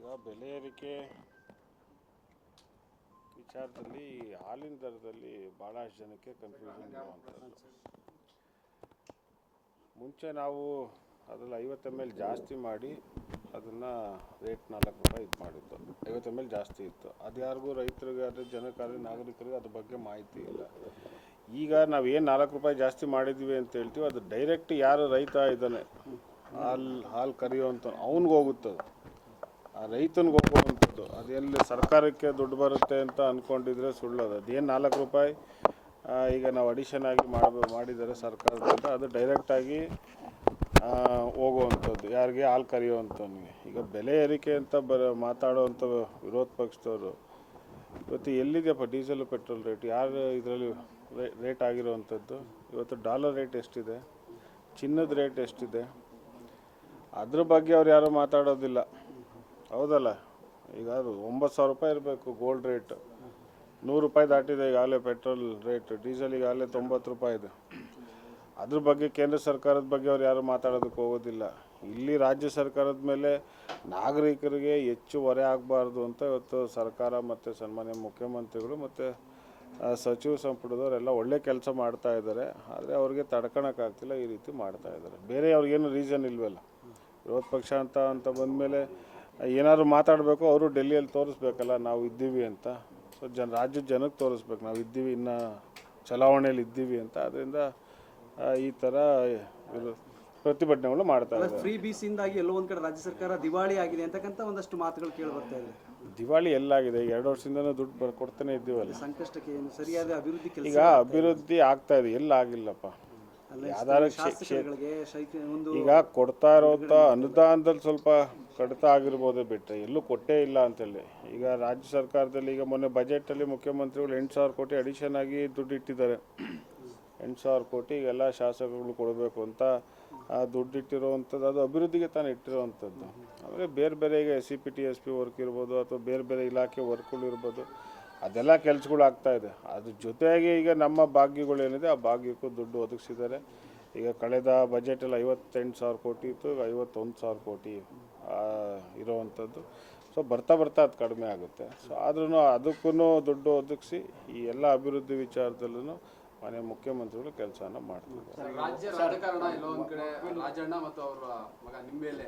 ಈಗ ಬೆಲೆ ಏರಿಕೆ ವಿಚಾರದಲ್ಲಿ ಹಾಲಿನ ದರದಲ್ಲಿ ಭಾಳಷ್ಟು ಜನಕ್ಕೆ ಕನ್ಫ್ಯೂಷನ್ ಇರುವಂಥದ್ದು. ಮುಂಚೆ ನಾವು ಅದರಲ್ಲಿ 50 ml ಜಾಸ್ತಿ ಮಾಡಿ ಅದನ್ನು ರೇಟ್ 4 ರೂಪಾಯಿ ಇದು ಮಾಡಿದ್ದು. 50 ml ಜಾಸ್ತಿ ಇತ್ತು. ಅದು ಯಾರಿಗೂ ರೈತರಿಗೆ ಅದು ಜನಕ್ಕಾಗಲಿ ನಾಗರಿಕರಿಗೆ ಅದ್ರ ಬಗ್ಗೆ ಮಾಹಿತಿ ಇಲ್ಲ. ಈಗ ನಾವೇನು 4 ರೂಪಾಯಿ ಜಾಸ್ತಿ ಮಾಡಿದ್ವಿ ಅಂತ ಹೇಳ್ತೀವಿ, ಅದು ಡೈರೆಕ್ಟ್ ಯಾರು ರೈತ ಇದ್ದಾನೆ ಹಾಲು ಕರೆಯುವಂಥ ಅವ್ನಿಗೆ ಹೋಗುತ್ತದೆ, ಆ ರೈತನಿಗೆ ಹೋಗುವಂಥದ್ದು. ಅದೆಲ್ಲಿ ಸರ್ಕಾರಕ್ಕೆ ದುಡ್ಡು ಬರುತ್ತೆ ಅಂತ ಅಂದ್ಕೊಂಡಿದ್ರೆ ಸುಳ್ಳದು. ಅದೇನು 4 ರೂಪಾಯಿ ಈಗ ನಾವು ಅಡಿಷನ್ ಆಗಿ ಮಾಡಿದ್ದಾರೆ ಸರ್ಕಾರದಿಂದ, ಅದು ಡೈರೆಕ್ಟಾಗಿ ಹೋಗುವಂಥದ್ದು ಯಾರಿಗೆ ಹಾಲು ಕರೆಯುವಂಥವ್ನಿಗೆ. ಈಗ ಬೆಲೆ ಏರಿಕೆ ಅಂತ ಮಾತಾಡುವಂಥ ವಿರೋಧ ಪಕ್ಷದವರು ಇವತ್ತು ಎಲ್ಲಿದೆಯಪ್ಪ ಡೀಸೆಲ್ ಪೆಟ್ರೋಲ್ ರೇಟ್, ಯಾರು ಇದರಲ್ಲಿ ರೇಟ್ ಆಗಿರುವಂಥದ್ದು? ಇವತ್ತು ಡಾಲರ್ ರೇಟ್ ಎಷ್ಟಿದೆ, ಚಿನ್ನದ ರೇಟ್ ಎಷ್ಟಿದೆ, ಅದ್ರ ಬಗ್ಗೆ ಅವ್ರು ಯಾರೂ ಮಾತಾಡೋದಿಲ್ಲ, ಹೌದಲ್ಲ? ಈಗ ಅದು 9,000 ರೂಪಾಯಿ ಇರಬೇಕು ಗೋಲ್ಡ್ ರೇಟ್, 100 ರೂಪಾಯಿ ದಾಟಿದೆ ಈಗಾಗಲೇ ಪೆಟ್ರೋಲ್ ರೇಟ್, ಡೀಸೆಲ್ ಈಗಾಗಲೇ 90 ರೂಪಾಯಿ ಇದೆ. ಅದ್ರ ಬಗ್ಗೆ ಕೇಂದ್ರ ಸರ್ಕಾರದ ಬಗ್ಗೆ ಅವ್ರು ಯಾರು ಮಾತಾಡೋದಕ್ಕೆ ಹೋಗೋದಿಲ್ಲ. ಇಲ್ಲಿ ರಾಜ್ಯ ಸರ್ಕಾರದ ಮೇಲೆ ನಾಗರಿಕರಿಗೆ ಹೆಚ್ಚು ಹೊರೆ ಆಗಬಾರ್ದು ಅಂತ ಇವತ್ತು ಸರ್ಕಾರ ಮತ್ತು ಸನ್ಮಾನ್ಯ ಮುಖ್ಯಮಂತ್ರಿಗಳು ಮತ್ತು ಸಚಿವ ಸಂಪುಟದವರೆಲ್ಲ ಒಳ್ಳೆ ಕೆಲಸ ಮಾಡ್ತಾ ಇದ್ದಾರೆ. ಆದರೆ ಅವ್ರಿಗೆ ತಡ್ಕೊಳಕ್ಕಾಗ್ತಿಲ್ಲ, ಈ ರೀತಿ ಮಾಡ್ತಾ ಇದ್ದಾರೆ. ಬೇರೆ ಅವ್ರಿಗೇನು ರೀಸನ್ ಇಲ್ವಲ್ಲ. ವಿರೋಧ ಪಕ್ಷ ಅಂತ ಬಂದಮೇಲೆ ಏನಾದ್ರು ಮಾತಾಡಬೇಕು, ಅವರು ಡೆಲ್ಲಿಯಲ್ಲಿ ತೋರಿಸ್ಬೇಕಲ್ಲ ನಾವು ಇದ್ದೀವಿ ಅಂತ. ಸೊ ರಾಜ್ಯದ ಜನಕ್ಕೆ ತೋರಿಸ್ಬೇಕು ನಾವು ಇದ್ದೀವಿ, ಇನ್ನು ಚಲಾವಣೆಯಲ್ಲಿ ಇದ್ದೀವಿ ಅಂತ. ಅದರಿಂದ ಈ ಥರ ಪ್ರತಿಭಟನೆಗಳು ಮಾಡ್ತಾ ಇದ್ದಾರೆ. ಫ್ರೀ ಬೀಸಿಂದಾಗಿ ಎಲ್ಲೋ ಒಂದು ಕಡೆ ರಾಜ್ಯ ಸರ್ಕಾರ ದಿವಾಳಿ ಆಗಿದೆ ಅಂತಕ್ಕಂಥ ಒಂದಷ್ಟು ಮಾತುಗಳು ಕೇಳಿ ಬರ್ತಾ ಇದೆ. ದಿವಾಳಿ ಎಲ್ಲಾಗಿದೆ? 2 ವರ್ಷದಿಂದನೂ ದುಡ್ಡು ಕೊಡ್ತಾನೆ ಇದ್ದೀವಲ್ಲ. ಸಂಕಷ್ಟಕ್ಕೆ ಏನು ಸರಿಯಾದ ಅಭಿವೃದ್ಧಿ ಕೆಲಸ ಈಗ ಅಭಿವೃದ್ಧಿ ಆಗ್ತಾ ಇದೆ, ಎಲ್ಲ ಆಗಿಲ್ಲಪ್ಪ. ಯಾವ್ದಾರು ಈಗ ಕೊಡ್ತಾ ಇರೋಂಥ ಅನುದಾನದಲ್ಲಿ ಸ್ವಲ್ಪ ಕಡಿತ ಆಗಿರ್ಬೋದು ಬಿಟ್ಟರೆ ಎಲ್ಲೂ ಕೊಟ್ಟೇ ಇಲ್ಲ ಅಂತೇಳಿ. ಈಗ ರಾಜ್ಯ ಸರ್ಕಾರದಲ್ಲಿ ಈಗ ಮೊನ್ನೆ ಬಜೆಟಲ್ಲಿ ಮುಖ್ಯಮಂತ್ರಿಗಳು 8,000 ಕೋಟಿ ಅಡಿಷನ್ ಆಗಿ ದುಡ್ಡು ಇಟ್ಟಿದ್ದಾರೆ. 8,000 ಕೋಟಿ ಎಲ್ಲ ಶಾಸಕಗಳು ಕೊಡಬೇಕು ಅಂತ ದುಡ್ಡು ಇಟ್ಟಿರುವಂಥದ್ದು. ಅದು ಅಭಿವೃದ್ಧಿಗೆ ತಾನೇ ಇಟ್ಟಿರುವಂಥದ್ದು. ಆಮೇಲೆ ಬೇರೆ ಬೇರೆ ಈಗ SCPT ವರ್ಕ್ ಇರ್ಬೋದು ಅಥವಾ ಬೇರೆ ಬೇರೆ ಇಲಾಖೆ ವರ್ಕ್ಗಳು ಇರ್ಬೋದು, ಅದೆಲ್ಲ ಕೆಲಸಗಳು ಆಗ್ತಾಯಿದೆ. ಅದ್ರ ಜೊತೆಗೆ ಈಗ ನಮ್ಮ ಭಾಗ್ಯಗಳೇನಿದೆ ಆ ಭಾಗ್ಯಕ್ಕೂ ದುಡ್ಡು ಒದಗಿಸಿದ್ದಾರೆ. ಈಗ ಕಳೆದ ಬಜೆಟಲ್ಲಿ 58,000 ಕೋಟಿ ಇತ್ತು, 51,000 ಕೋಟಿ ಇರೋವಂಥದ್ದು. ಸೊ ಬರ್ತಾ ಅದು ಕಡಿಮೆ ಆಗುತ್ತೆ. ಸೊ ಆದ್ರೂ ಅದಕ್ಕೂ ದುಡ್ಡು ಒದಗಿಸಿ ಈ ಎಲ್ಲ ಅಭಿವೃದ್ಧಿ ವಿಚಾರದಲ್ಲೂ ಮನೆ ಮುಖ್ಯಮಂತ್ರಿಗಳು ಕೆಲಸನ ಮಾಡ್ತಿದ್ದಾರೆ. ರಾಜ್ಯ ರಾಜಕಾರಣ ಎಲ್ಲೋ ಒಂದು ಕಡೆ ರಾಜಣ್ಣ ಮತ್ತು ಅವರ ಮಗ ನಿಂಬೇಲೆ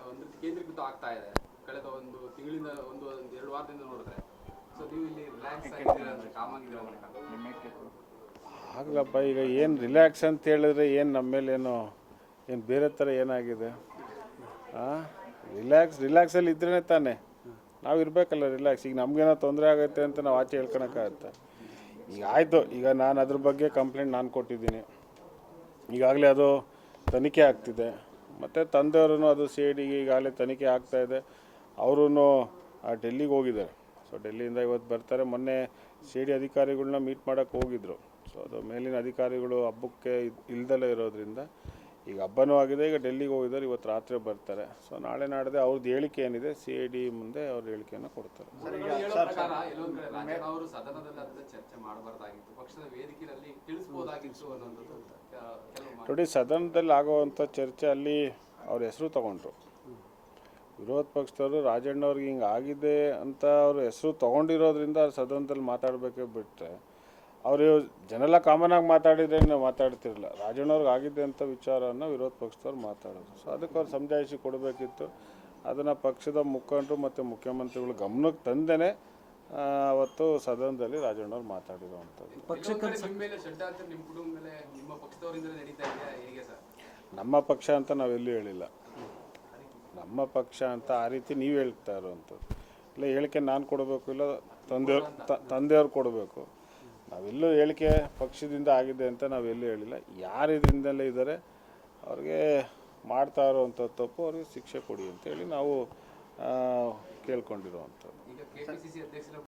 ಒಂದು ಕೇಂದ್ರೀಕೃತ ಆಗ್ತಾ ಇದೆ. ಕಳೆದ ಒಂದು ತಿಂಗಳಿಂದ ಒಂದು 2 ವಾರದಿಂದ ನೋಡಿದ್ರೆ ಸೊ ನೀವು ಇಲ್ಲಿ ರಿಲ್ಯಾಕ್ಸ್ ಆಗಿದ್ದೀರಾ ಅಂದರೆ ಕಾಮಾಗಿದ್ದೀರಾ ಆಗ್ಲಪ್ಪ. ಈಗ ಏನು ರಿಲ್ಯಾಕ್ಸ್ ಅಂತ ಹೇಳಿದ್ರೆ ಏನು ನಮ್ಮ ಮೇಲೆ ಏನು ಬೇರೆ ಥರ ಏನಾಗಿದೆ? ರಿಲ್ಯಾಕ್ಸಲ್ಲಿ ಇದ್ರೇ ತಾನೇ ನಾವು ಇರಬೇಕಲ್ಲ ರಿಲ್ಯಾಕ್ಸ್. ಈಗ ನಮಗೇನೋ ತೊಂದರೆ ಆಗುತ್ತೆ ಅಂತ ನಾವು ಆಚೆ ಹೇಳ್ಕೊಳಕ್ಕಾಗತ್ತೆ? ಈಗ ಆಯಿತು, ಈಗ ನಾನು ಅದ್ರ ಬಗ್ಗೆ ಕಂಪ್ಲೇಂಟ್ ನಾನು ಕೊಟ್ಟಿದ್ದೀನಿ. ಈಗಾಗಲೇ ಅದು ತನಿಖೆ ಆಗ್ತಿದೆ. ಮತ್ತು ತಂದೆಯವರು ಅದು CID ಈಗಾಗಲೇ ತನಿಖೆ ಆಗ್ತಾಯಿದೆ. ಅವರೂ ಡೆಲ್ಲಿಗೆ ಹೋಗಿದ್ದಾರೆ. ಸೊ ಡೆಲ್ಲಿಯಿಂದ ಇವತ್ತು ಬರ್ತಾರೆ. ಮೊನ್ನೆ CID ಅಧಿಕಾರಿಗಳನ್ನ ಮೀಟ್ ಮಾಡೋಕ್ಕೆ ಹೋಗಿದ್ದರು. ಸೊ ಅದು ಮೇಲಿನ ಅಧಿಕಾರಿಗಳು ಹಬ್ಬಕ್ಕೆ ಇಲ್ದಲೇ ಇರೋದ್ರಿಂದ ಈಗ ಹಬ್ಬನೂ ಆಗಿದೆ. ಈಗ ಡೆಲ್ಲಿಗೆ ಹೋಗಿದ್ದಾರೆ, ಇವತ್ತು ರಾತ್ರಿ ಬರ್ತಾರೆ. ಸೊ ನಾಳೆ ನಾಡಿದೆ ಅವ್ರದ್ದು ಹೇಳಿಕೆ ಏನಿದೆ CID ಮುಂದೆ ಅವ್ರ ಹೇಳಿಕೆಯನ್ನು ಕೊಡ್ತಾರೆ. ನೋಡಿ, ಸದನದಲ್ಲಿ ಆಗುವಂಥ ಚರ್ಚೆ ಅಲ್ಲಿ ಅವ್ರ ಹೆಸರು ತಗೊಂಡ್ರು. ವಿರೋಧ ಪಕ್ಷದವರು ರಾಜಣ್ಣವ್ರಿಗೆ ಹಿಂಗೆ ಆಗಿದೆ ಅಂತ ಅವ್ರ ಹೆಸರು ತೊಗೊಂಡಿರೋದ್ರಿಂದ ಸದನದಲ್ಲಿ ಮಾತಾಡಬೇಕೇ ಬಿಟ್ಟರೆ ಅವರು ಜನೆಲ್ಲ ಕಾಮನಾಗಿ ಮಾತಾಡಿದ್ರೆ ನಾವು ಮಾತಾಡ್ತಿರಲಿಲ್ಲ. ರಾಜಣ್ಣವ್ರಿಗೆ ಆಗಿದೆ ಅಂತ ವಿಚಾರನ ವಿರೋಧ ಪಕ್ಷದವ್ರು ಮಾತಾಡೋದು. ಸೊ ಅದಕ್ಕೆ ಅವ್ರು ಸಮಜಾಯಿಷಿ ಕೊಡಬೇಕಿತ್ತು. ಅದನ್ನು ಪಕ್ಷದ ಮುಖಂಡರು ಮತ್ತು ಮುಖ್ಯಮಂತ್ರಿಗಳು ಗಮನಕ್ಕೆ ತಂದೇ ಅವತ್ತು ಸದನದಲ್ಲಿ ರಾಜಣ್ಣವ್ರು ಮಾತಾಡಿರುವಂಥದ್ದು. ನಮ್ಮ ಪಕ್ಷ ಅಂತ ನಾವೆಲ್ಲೂ ಹೇಳಿಲ್ಲ. ನಮ್ಮ ಪಕ್ಷ ಅಂತ ಆ ರೀತಿ ನೀವು ಹೇಳ್ತಾ ಇರೋವಂಥದ್ದು. ಇಲ್ಲ ಹೇಳಿಕೆ ನಾನು ಕೊಡಬೇಕು, ಇಲ್ಲ ತಂದೆಯವ್ರು ಕೊಡಬೇಕು. ನಾವೆಲ್ಲೂ ಹೇಳಿಕೆ ಪಕ್ಷದಿಂದ ಆಗಿದೆ ಅಂತ ನಾವೆಲ್ಲೂ ಹೇಳಿಲ್ಲ. ಯಾರು ಇದರಿಂದಲೇ ಇದ್ದಾರೆ ಅವ್ರಿಗೆ ಮಾಡ್ತಾ ಇರೋವಂಥ ತಪ್ಪು ಅವ್ರಿಗೆ ಶಿಕ್ಷೆ ಕೊಡಿ ಅಂತೇಳಿ ನಾವು ಕೇಳ್ಕೊಂಡಿರೋವಂಥದ್ದು.